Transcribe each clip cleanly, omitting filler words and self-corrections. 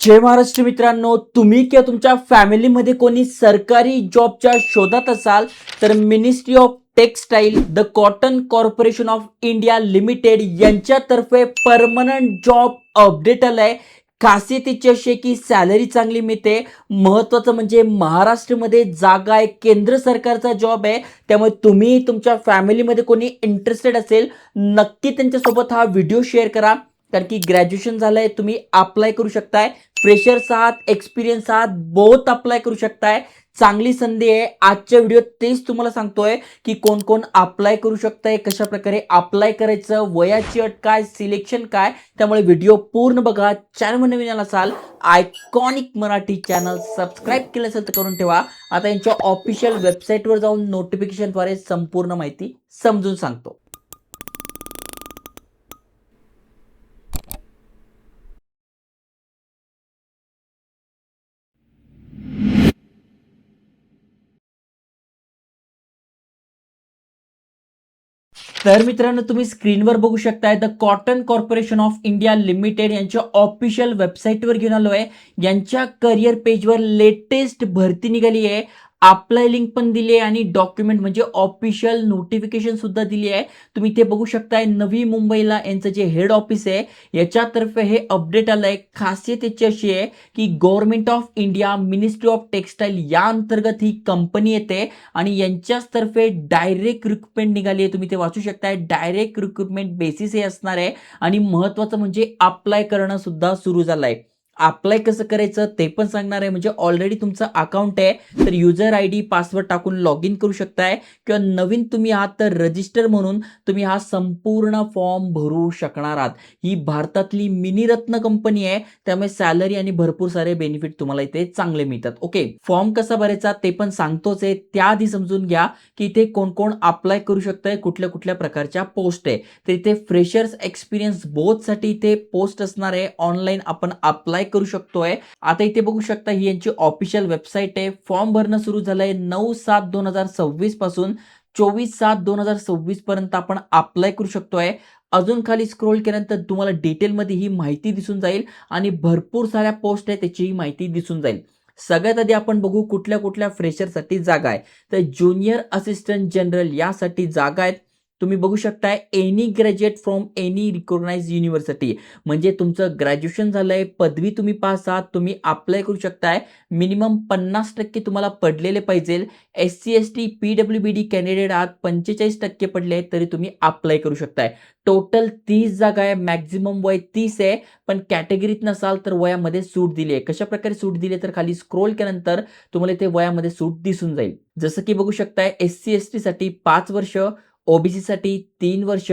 जय महाराष्ट्र मित्रांनो, तुम्ही किंवा तुमच्या फॅमिलीमध्ये कोणी सरकारी जॉबच्या शोधात असाल तर ministry of textile the cotton corporation of India limited यांच्यातर्फे परमनंट जॉब अपडेट आलाय. खासियतीची अशी आहे की सॅलरी चांगली मिळते. महत्वाचं म्हणजे महाराष्ट्रामध्ये जागा आहे, केंद्र सरकारचा जॉब आहे. त्यामुळे तुम्ही तुमच्या फॅमिलीमध्ये कोणी इंटरेस्टेड असेल नक्की त्यांच्यासोबत हा व्हिडिओ शेअर करा. कारण की ग्रॅज्युएशन झालंय, तुम्ही अप्लाय करू शकताय. फ्रेशर्स आहात, एक्सपिरियन्स आहात, बोथ अप्लाय करू शकताय. चांगली संधी आहे. आजच्या व्हिडिओत तेच तुम्हाला सांगतोय की कोण कोण अप्लाय करू शकताय, कशा प्रकारे अप्लाय करायचं, वयाची अट काय, सिलेक्शन काय. त्यामुळे व्हिडिओ पूर्ण बघा. चॅनल नवीन आला असाल, आयकॉनिक मराठी चॅनल सबस्क्राईब केलं असेल तर करून ठेवा. आता यांच्या ऑफिशियल वेबसाईटवर जाऊन नोटिफिकेशनद्वारे संपूर्ण माहिती समजून सांगतो. तर मित्रांनो, तुम्ही स्क्रीनवर बघू शकताय the cotton corporation of India limited यांच्या ऑफिशियल वेबसाईटवर घेऊन आलोय. यांच्या करिअर पेजवर लेटेस्ट भरती निघाली आहे. अप्लाय लिंक पण दिली आहे आणि डॉक्युमेंट म्हणजे ऑफिशियल नोटिफिकेशन सुद्धा दिली आहे. तुम्ही ते बघू शकताय. नवी मुंबईला यांचं जे हेड ऑफिस आहे याच्यातर्फे हे अपडेट आलंय. खासियत याची अशी आहे की government of India ministry of textile या अंतर्गत ही कंपनी येते आणि यांच्याच तर्फे डायरेक्ट रिक्रुटमेंट निघाली आहे. तुम्ही ते वाचू शकताय. डायरेक्ट रिक्रुटमेंट बेसिस हे असणार आहे आणि महत्वाचं म्हणजे अप्लाय करणं सुद्धा सुरू झालंय. अप्लाय कसं करायचं ते पण सांगणार आहे. म्हणजे ऑलरेडी तुमचं अकाउंट आहे तर युजर आय डी पासवर्ड टाकून लॉग इन करू शकताय किंवा नवीन तुम्ही आहात तर रजिस्टर म्हणून तुम्ही हा संपूर्ण फॉर्म भरू शकणार आहात. ही भारतातली मिनी रत्न कंपनी आहे, त्यामुळे सॅलरी आणि भरपूर सारे बेनिफिट तुम्हाला इथे चांगले मिळतात. ओके, फॉर्म कसा भरायचा ते पण सांगतोच आहे. त्याआधी समजून घ्या की इथे कोण कोण अप्लाय करू शकतंय, कुठल्या कुठल्या प्रकारच्या पोस्ट आहे. तर इथे फ्रेशर्स, एक्सपिरियन्स बोथ साठी इथे पोस्ट असणार आहे. ऑनलाईन आपण अप्लाय करू शकतोय. आता इथे बघू शकता ही यांची ऑफिशियल वेबसाईट आहे. फॉर्म भरणं सुरू झालंय 9/7/2026 पासून 24/7/2026 पर्यंत आपण अप्लाय करू शकतोय. अजून खाली स्क्रोल केल्यानंतर तुम्हाला डिटेलमध्ये ही माहिती दिसून जाईल आणि भरपूर साऱ्या पोस्ट आहे त्याची माहिती दिसून जाईल. सगळ्यात आधी आपण बघू कुठल्या कुठल्या फ्रेशरसाठी जागा आहे. तर ज्युनियर असिस्टंट जनरल यासाठी जागा आहेत. तुम्ही बघू शकताय any graduate from any recognised university. म्हणजे तुमचं ग्रॅज्युएशन झालंय, पदवी तुम्ही पास आहात, तुम्ही अप्लाय करू शकताय. मिनिमम 50% तुम्हाला पडलेले पाहिजे. SC ST PWBD कॅन्डिडेट आहात, 45% पडले आहेत तरी तुम्ही अप्लाय करू शकताय. टोटल 30 जागा आहे. मॅक्झिमम वय 30 आहे. पण कॅटेगरीत नसाल तर वयामध्ये सूट दिली आहे. कशा प्रकारे सूट दिली तर खाली स्क्रोल केल्यानंतर तुम्हाला ते वयामध्ये सूट दिसून जाईल. जसं की बघू शकताय SC ST साठी 5 वर्ष, OBC साठी 3 वर्ष,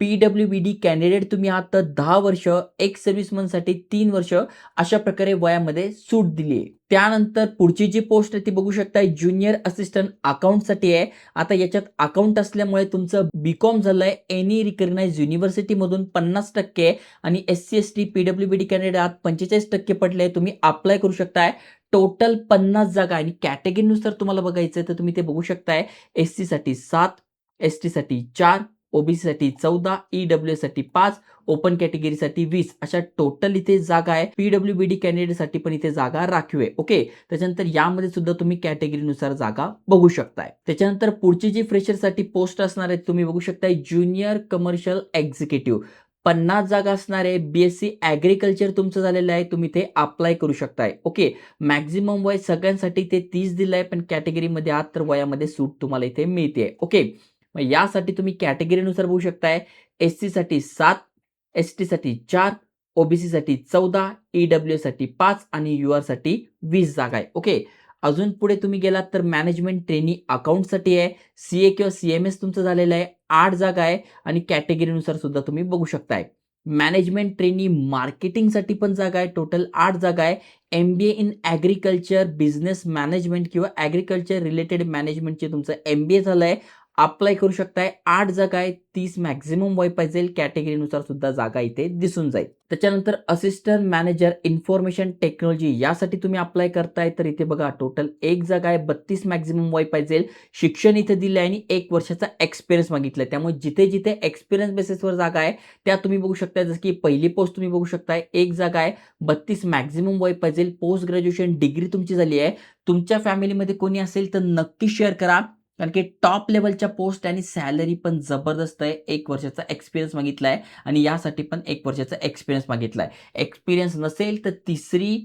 PWBD कॅन्डिडेट तुम्ही आहात तर 10 वर्ष, एक्स सर्व्हिसमन साठी 3 वर्ष, अशा प्रकारे वयामध्ये सूट दिली आहे. त्यानंतर पुढची जी पोस्ट आहे ती बघू शकताय ज्युनियर असिस्टंट अकाउंट साठी आहे. आता याच्यात अकाउंट असल्यामुळे तुमचं बीकॉम झालंय एनी रिकॉग्नाइज्ड युनिव्हर्सिटी मधून 50% आणि SC ST PWBD कॅन्डिडेट आहात 45% पडले, तुम्ही अप्लाय करू शकताय. टोटल 50 जागा आणि कॅटेगरीनुसार तुम्हाला बघायचं तर तुम्ही ते बघू शकताय. SC साठी 7, ST साठी 4, OBC साठी 14, EWS साठी 5, ओपन कॅटेगरीसाठी 20, अशा टोटल इथे जागा आहे. PWBD कॅन्डिडेट साठी पण इथे जागा राखीव आहे. ओके, त्याच्यानंतर यामध्ये सुद्धा तुम्ही कॅटेगरीनुसार जागा बघू शकताय. त्याच्यानंतर पुढची जी फ्रेशरसाठी पोस्ट असणार आहे तुम्ही बघू शकताय ज्युनियर कमर्शियल एक्झिक्युटिव्ह. 50 जागा असणार आहे. BSc ॲग्रिकल्चर तुमचं झालेलं आहे, तुम्ही ते अप्लाय करू शकताय. ओके, मॅक्झिमम वय सगळ्यांसाठी ते 30 दिलं आहे, पण कॅटेगरीमध्ये आहात तर वयामध्ये सूट तुम्हाला इथे मिळते. ओके, मग यासाठी तुम्ही कॅटेगरीनुसार बघू शकताय. SC साठी 7, ST साठी 4, OBC साठी 14, EWS साठी 5 आणि UR साठी 20 जागा आहे. ओके, अजून पुढे तुम्ही गेलात तर मॅनेजमेंट ट्रेनी अकाउंटसाठी आहे. CA किंवा CMS तुमचं झालेलं आहे, 8 जागा आहे आणि कॅटेगरीनुसार सुद्धा तुम्ही बघू शकताय. मॅनेजमेंट ट्रेनी मार्केटिंगसाठी पण जागा आहे. टोटल 8 जागा आहे. MBA in agriculture, business management किंवा ॲग्रिकल्चर रिलेटेड मॅनेजमेंटचे तुमचं MBA झालंय, अप्लाय करू शकताय. 8 जागा आहेत, 30 मॅक्झिमम वय पाहिजे. कॅटेगरीनुसार सुद्धा जागा इथे दिसून जाईल. त्याच्यानंतर असिस्टंट मॅनेजर इन्फॉर्मेशन टेक्नॉलॉजी यासाठी तुम्ही अप्लाय करताय, तर इथे बघा टोटल 1 जागा आहे, 32 मॅक्झिमम वय पाहिजे. शिक्षण इथे दिलं आहे आणि 1 वर्षाचा एक्सपिरियन्स मागितलाय. त्यामुळे जिथे-जिथे एक्सपिरियन्स बेसिसवर जागा आहे, त्या तुम्ही बघू शकताय. जसं की पहिली पोस्ट तुम्ही बघू शकताय, 1 जागा आहे, 32 मॅक्झिमम वय पाहिजे. पोस्ट ग्रॅज्युएशन डिग्री तुमची झाली आहे. तुमच्या फॅमिलीमध्ये कोणी असेल तर नक्की शेअर करा. कारण की टॉप लेव्हलच्या पोस्ट आणि सॅलरी पण जबरदस्त आहे. 1 वर्षाचा एक्सपिरियन्स मागितलाय आणि यासाठी पण 1 वर्षाचा एक्सपिरियन्स मागितलाय. एक्सपिरियन्स नसेल तर 3री,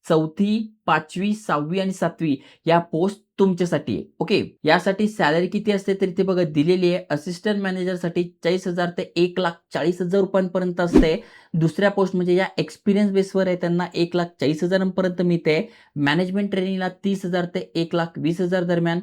4थी, 5वी, 6वी आणि 7वी या पोस्ट तुमच्यासाठी आहे. ओके. यासाठी सॅलरी किती असते तर इथे बघा दिलेली आहे. असिस्टंट मॅनेजरसाठी 40,000 ते 1,40,000 रुपयांपर्यंत असते. दुसऱ्या पोस्ट म्हणजे या एक्सपिरियन्स बेसवर आहे त्यांना 1,40,000 पर्यंत मिळते. मॅनेजमेंट ट्रेनिंगला 30,000 ते 1,20,000 दरम्यान.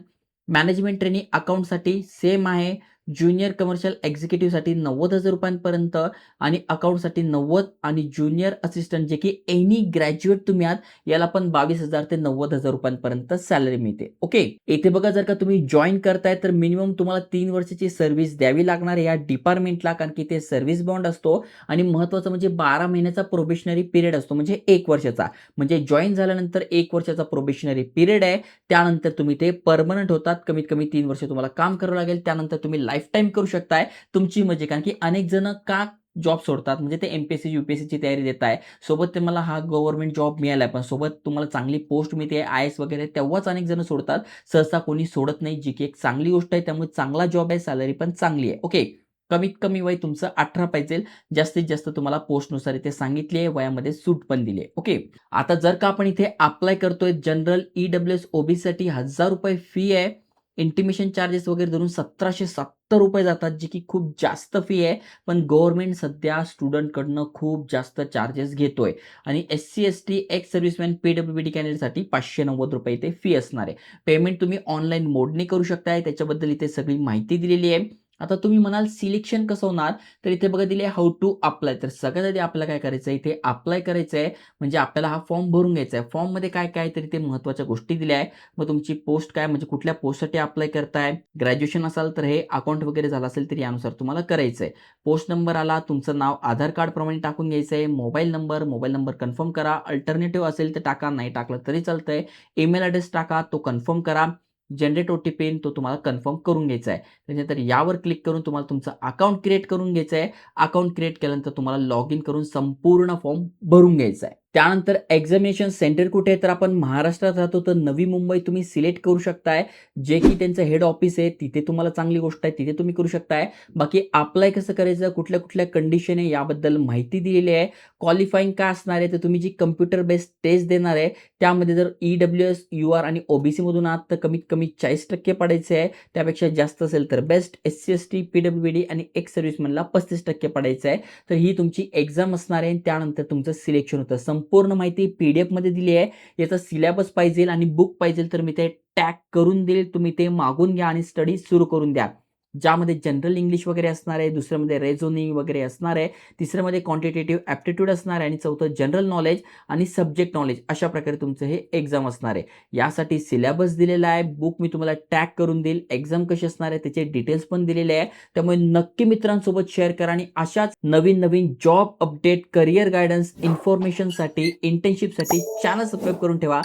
मॅनेजमेंट ट्रेनिंग अकाउंटसाठी सेम आहे. ज्युनियर कमर्शियल एक्झिक्युटिव्हसाठी 90,000 रुपयांपर्यंत आणि अकाउंटसाठी 90 आणि ज्युनियर असिस्टंट जे की एनी ग्रॅज्युएट तुम्ही आहात याला पण 22,000 ते 90,000 रुपयांपर्यंत सॅलरी मिळते. ओके. इथे बघा जर का तुम्ही जॉईन करताय तर मिनिमम तुम्हाला 3 वर्षाची सर्व्हिस द्यावी लागणार या डिपार्टमेंटला, कारण की ते सर्व्हिस बॉन्ड असतो आणि महत्त्वाचं म्हणजे 12 महिन्याचा प्रोबेशनरी पिरियड असतो म्हणजे 1 वर्षाचा. म्हणजे जॉईन झाल्यानंतर 1 वर्षाचा प्रोबेशनरी पिरियड आहे. त्यानंतर तुम्ही ते परमनंट होतात. कमीत कमी 3 वर्ष तुम्हाला काम करावं लागेल. त्यानंतर तुम्ही लाईफ टाईम करू शकताय. तुमची मर्जी. कारण की अनेक जण का जॉब सोडतात म्हणजे ते एम-पी-एस-सी, यू-पी-एस-सीची तयारी देत आहे. सोबत तुम्हाला हा गव्हर्नमेंट जॉब मिळाला पण सोबत तुम्हाला चांगली पोस्ट मिळते, आय-एस वगैरे तेव्हाच अनेक जण सोडतात. सहसा कोणी सोडत नाही, जी की एक चांगली गोष्ट आहे. त्यामुळे चांगला जॉब आहे, सॅलरी पण चांगली आहे. ओके. कमीत कमी वय तुमचं 18 पाहिजे. जास्तीत जास्त तुम्हाला पोस्टनुसार इथे सांगितली आहे. वयामध्ये सूट पण दिली आहे. ओके. आता जर का आपण इथे अप्लाय करतोय जनरल, ई-डब्ल्यू-एस, ओबीसीसाठी ₹1,000 फी आहे. इंटिमेशन चार्जेस वगैरे धरून ₹1,770 जातात, जी की खूप जास्त फी आहे. पण गव्हर्नमेंट सध्या स्टुडंटकडनं खूप जास्त चार्जेस घेतोय आणि एस-सी, एस-टी, एक्स सर्व्हिसमॅन, पी-डब्ल्यू-बी-डी कॅन्डिडेटसाठी ₹590 इथे फी असणार आहे. पेमेंट तुम्ही ऑनलाईन मोडने करू शकताय. त्याच्याबद्दल इथे सगळी माहिती दिलेली आहे. आता तुम्ही म्हणाल सिलेक्शन कसं होणार? तर इथे बघा दिले हाऊ टू अप्लाय. तर सगळ्यात आधी आपल्याला काय करायचं आहे, इथे अप्लाय करायचं आहे. म्हणजे आपल्याला हा फॉर्म भरून घ्यायचा आहे. फॉर्ममध्ये काय-काय तर इथे महत्त्वाच्या गोष्टी दिल्या आहे. मग तुमची पोस्ट काय म्हणजे कुठल्या पोस्टसाठी अप्लाय करताय? ग्रॅज्युएशन असाल तर हे अकाउंट वगैरे झालं असेल तर यानुसार तुम्हाला करायचं आहे. पोस्ट नंबर आला, तुमचं नाव आधार कार्डप्रमाणे टाकून घ्यायचं आहे. मोबाईल नंबर कन्फर्म करा. अल्टरनेटिव्ह असेल तर टाका, नाही टाकलं तरी चालतंय. ईमेल ॲड्रेस टाका, तो कन्फर्म करा. जनरेट ओ-टी-पी येईल तो तुम्हाला कन्फर्म करून घ्यायचा आहे. त्याच्यानंतर यावर क्लिक करून तुम्हाला तुमचं अकाउंट क्रिएट करून घ्यायचं आहे. अकाउंट क्रिएट केल्यानंतर तुम्हाला लॉग इन करून संपूर्ण फॉर्म भरून घ्यायचा आहे. त्यानंतर एक्झामिनेशन सेंटर कुठे आहे? तर आपण महाराष्ट्रात राहतो तर नवी मुंबई तुम्ही सिलेक्ट करू शकताय. जे की त्यांचं हेड ऑफिस आहे तिथे तुम्हाला चांगली गोष्ट आहे, तिथे तुम्ही करू शकताय. बाकी अप्लाय कसं करायचं, कुठल्या-कुठल्या कंडिशन आहे याबद्दल माहिती दिलेली आहे. क्वालिफाईंग काय असणार आहे? तर तुम्ही जी कॉम्प्युटर बेस्ड टेस्ट देणार आहे त्यामध्ये जर ई-डब्ल्यू-एस, यू-आर आणि ओ-बी-सी मधून आहात तर कमीत कमी 40% पडायचे आहे. त्यापेक्षा जास्त असेल तर बेस्ट. एस-सी, एस-टी, पी-डब्ल्यू-बी-डी आणि एक्स सर्व्हिसमॅनला 35% पडायचं आहे. तर ही तुमची एक्झाम असणार आहे. त्यानंतर तुमचं सिलेक्शन होतं. संपूर्ण माहिती पी-डी-एफमध्ये दिली आहे. याचा सिलेबस पाहिजे आणि बुक पाहिजे तर मी ते टॅग करून देईल. तुम्ही ते मागून घ्या आणि स्टडी सुरू करून द्या. ज्यामध्ये जनरल इंग्लिश वगैरे असणार आहे, दुसऱ्यामध्ये रिझनिंग वगैरे असणार आहे, तिसऱ्यामध्ये क्वांटिटेटिव्ह ॲप्टिट्यूड असणार आहे आणि चौथं जनरल नॉलेज आणि सब्जेक्ट नॉलेज अशा प्रकारे तुमचं हे एक्झाम असणार आहे. यासाठी सिलेबस दिलेला आहे. बुक मी तुम्हाला टॅग करून देईल. एक्झाम कशी असणार आहे त्याचे डिटेल्स पण दिलेले आहे. त्यामुळे नक्की मित्रांसोबत शेअर करा आणि अशाच नवीन जॉब अपडेट, करियर गाईडन्स, इन्फॉर्मेशनसाठी, इंटर्नशिपसाठी चॅनल सबस्क्राईब करून ठेवा.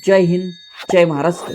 जय हिंद, जय महाराष्ट्र.